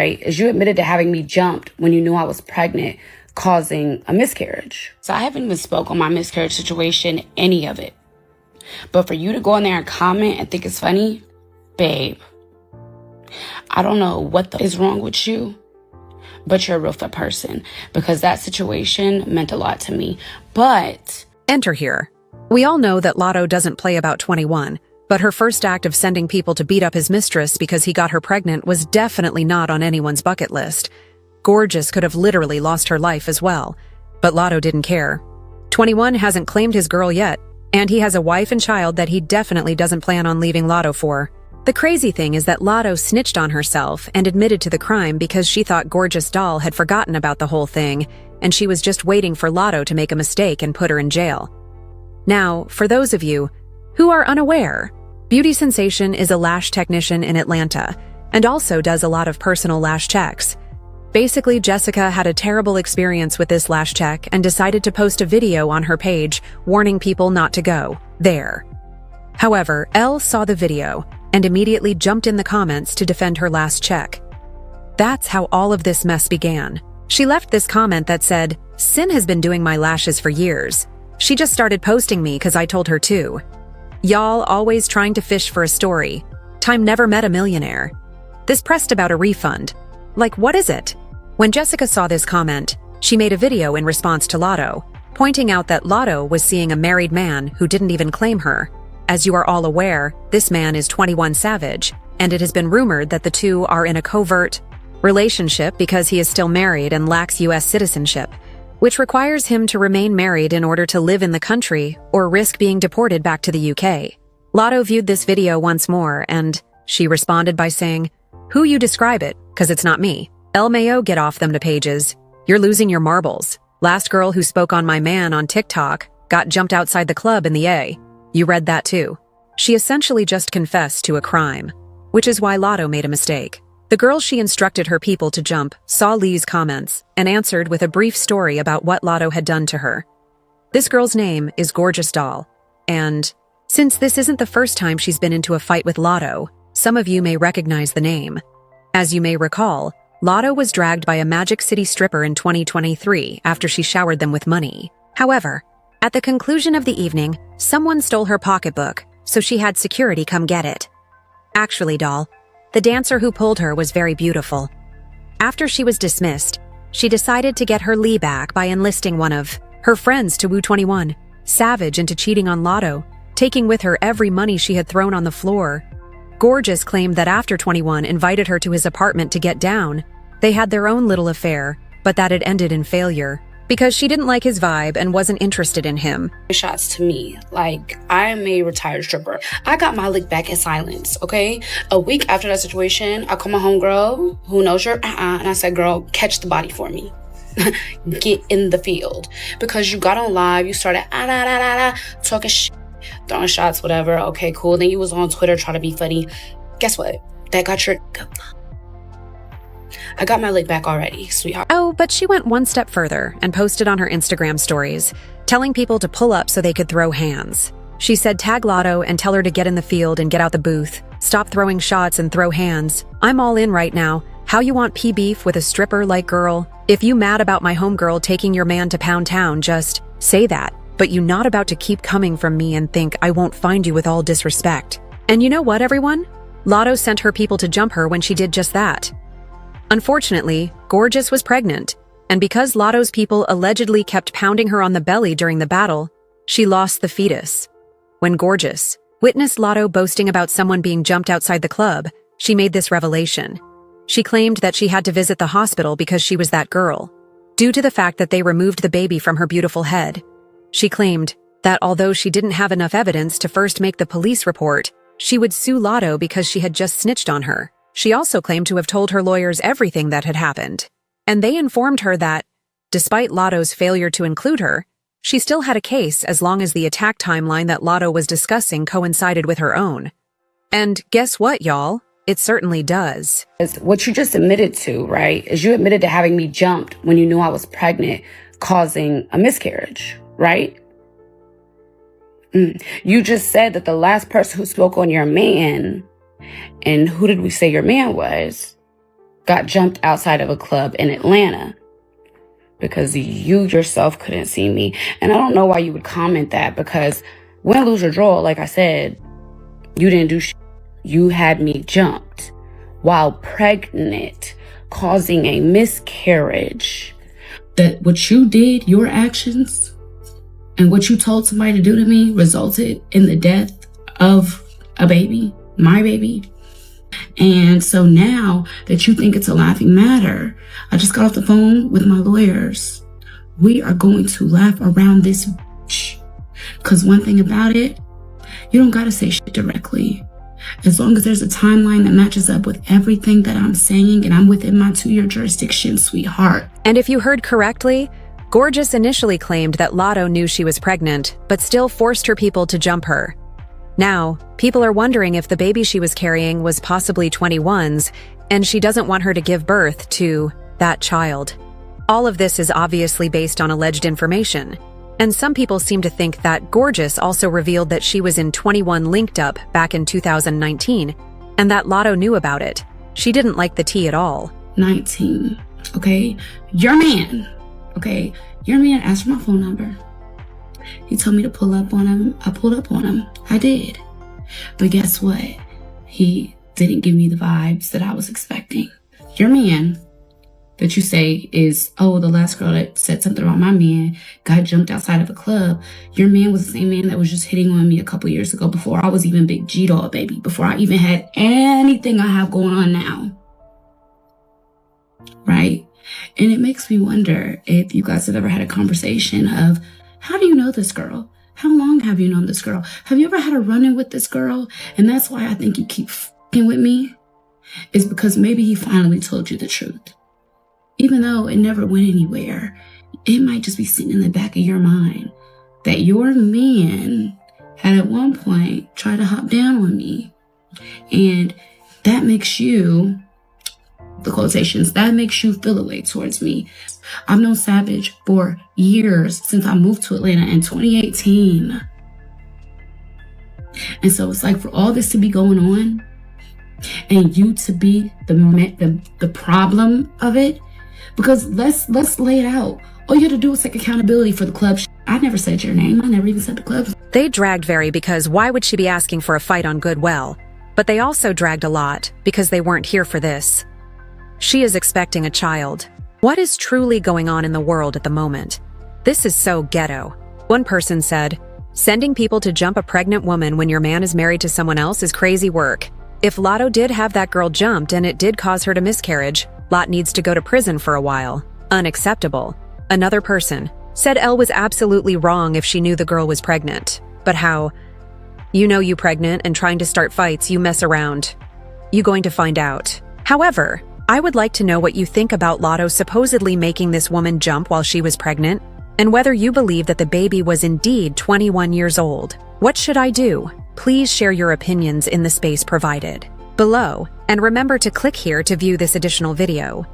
right, is you admitted to having me jumped when you knew I was pregnant, causing a miscarriage. So I haven't even spoke on my miscarriage situation, any of it. But for you to go in there and comment and think it's funny, babe, I don't know what is wrong with you, but you're a real fat person, because that situation meant a lot to me. But enter here. We all know that Latto doesn't play about 21, but her first act of sending people to beat up his mistress because he got her pregnant was definitely not on anyone's bucket list. Gorgeous could have literally lost her life as well, but Latto didn't care. 21 hasn't claimed his girl yet, and he has a wife and child that he definitely doesn't plan on leaving Latto for. The crazy thing is that Latto snitched on herself and admitted to the crime because she thought Gorgeous Doll had forgotten about the whole thing, and she was just waiting for Latto to make a mistake and put her in jail. Now, for those of you who are unaware, Beauty Sensation is a lash technician in Atlanta and also does a lot of personal lash checks. Basically, Jessica had a terrible experience with this lash check and decided to post a video on her page warning people not to go there. However, Elle saw the video and immediately jumped in the comments to defend her last check. That's how all of this mess began. She left this comment that said, "Sin has been doing my lashes for years. She just started posting me because I told her to. Y'all always trying to fish for a story. Time never met a millionaire. This pressed about a refund. Like, what is it?" When Jessica saw this comment, she made a video in response to Latto, pointing out that Latto was seeing a married man who didn't even claim her. As you are all aware, this man is 21 Savage, and it has been rumored that the two are in a covert relationship because he is still married and lacks U.S. citizenship, which requires him to remain married in order to live in the country or risk being deported back to the UK. Latto viewed this video once more, and she responded by saying, "Who you describe it, 'cause it's not me. LMAO, get off them to pages. You're losing your marbles. Last girl who spoke on my man on TikTok got jumped outside the club in the A. You read that too." She essentially just confessed to a crime, which is why Latto made a mistake. The girl she instructed her people to jump saw Lee's comments and answered with a brief story about what Latto had done to her. This girl's name is Gorgeous Doll, and since this isn't the first time she's been into a fight with Latto, some of you may recognize the name. As you may recall, Latto was dragged by a Magic City stripper in 2023 after she showered them with money. However, at the conclusion of the evening, someone stole her pocketbook, so she had security come get it. Actually, doll, the dancer who pulled her was very beautiful. After she was dismissed, she decided to get her Lee back by enlisting one of her friends to woo 21 Savage into cheating on Latto, taking with her every money she had thrown on the floor. Gorgeous claimed that after 21 invited her to his apartment to get down, they had their own little affair, but that it ended in failure because she didn't like his vibe and wasn't interested in him. Shots to me, like, I am a retired stripper. I got my lick back in silence, okay? A week after that situation, I called my homegirl, who knows her, and I said, "Girl, catch the body for me." Get in the field. Because you got on live, you started talking shit, throwing shots, whatever. Okay, cool. Then you was on Twitter trying to be funny. Guess what? That got your... I got my lick back already, sweetheart. Oh, but she went one step further and posted on her Instagram stories, telling people to pull up so they could throw hands. She said tag Latto and tell her to get in the field and get out the booth. Stop throwing shots and throw hands. I'm all in right now. How you want P beef with a stripper like girl? If you mad about my homegirl taking your man to Pound Town, just say that. But you not about to keep coming from me and think I won't find you with all disrespect. And you know what, everyone? Latto sent her people to jump her when she did just that. Unfortunately, Gorgeous was pregnant, and because Latto's people allegedly kept pounding her on the belly during the battle, she lost the fetus. When Gorgeous witnessed Latto boasting about someone being jumped outside the club, she made this revelation. She claimed that she had to visit the hospital because she was that girl, due to the fact that they removed the baby from her beautiful head. She claimed that although she didn't have enough evidence to first make the police report, she would sue Latto because she had just snitched on her. She also claimed to have told her lawyers everything that had happened, and they informed her that, despite Latto's failure to include her, she still had a case as long as the attack timeline that Latto was discussing coincided with her own. And guess what, y'all? It certainly does. What you just admitted to, right, is you admitted to having me jumped when you knew I was pregnant, causing a miscarriage, right? You just said that the last person who spoke on your man, and who did we say your man was? got jumped outside of a club in Atlanta because you yourself couldn't see me. And I don't know why you would comment that, because win, lose, or draw, like I said, you didn't do shit. You had me jumped while pregnant, causing a miscarriage. That what you did, your actions, and what you told somebody to do to me resulted in the death of a baby, my baby. And so now that you think it's a laughing matter, I just got off the phone with my lawyers. We are going to laugh around this bitch. Because one thing about it, you don't got to say shit directly. As long as there's a timeline that matches up with everything that I'm saying and I'm within my 2-year jurisdiction, sweetheart. And if you heard correctly, Gorgeous initially claimed that Latto knew she was pregnant, but still forced her people to jump her. Now, people are wondering if the baby she was carrying was possibly 21's, and she doesn't want her to give birth to that child. All of this is obviously based on alleged information, and some people seem to think that Gorgeous also revealed that she was in 21 linked up back in 2019, and that Latto knew about it. She didn't like the tea at all. 19, okay? Your man asked for my phone number. He told me to pull up on him. I pulled up on him. I did. But guess what? He didn't give me the vibes that I was expecting. Your man that you say is, the last girl that said something about my man got jumped outside of a club. Your man was the same man that was just hitting on me a couple years ago, before I was even Big G-Dog, baby. Before I even had anything I have going on now. Right? And it makes me wonder if you guys have ever had a conversation of, how do you know this girl? How long have you known this girl? Have you ever had a run-in with this girl? And that's why I think you keep f***ing with me, is because maybe he finally told you the truth. Even though it never went anywhere, it might just be sitting in the back of your mind that your man had at one point tried to hop down on me. And that makes you, the quotations, that makes you feel a way towards me. I've known Savage for years, since I moved to Atlanta in 2018. And so it's like, for all this to be going on and you to be the problem of it, because let's lay it out. All you had to do was take accountability for the club. I never said your name. I never even said the club. They dragged very because why would she be asking for a fight on Goodwill? But they also dragged a lot because they weren't here for this. She is expecting a child. What is truly going on in the world at the moment? This is so ghetto. One person said, sending people to jump a pregnant woman when your man is married to someone else is crazy work. If Latto did have that girl jumped and it did cause her to miscarriage, Lot needs to go to prison for a while. Unacceptable. Another person said Elle was absolutely wrong if she knew the girl was pregnant. But how? You know you pregnant and trying to start fights, you mess around. You going to find out. However, I would like to know what you think about Latto supposedly making this woman jump while she was pregnant, and whether you believe that the baby was indeed 21 years old. What should I do? Please share your opinions in the space provided below, and remember to click here to view this additional video.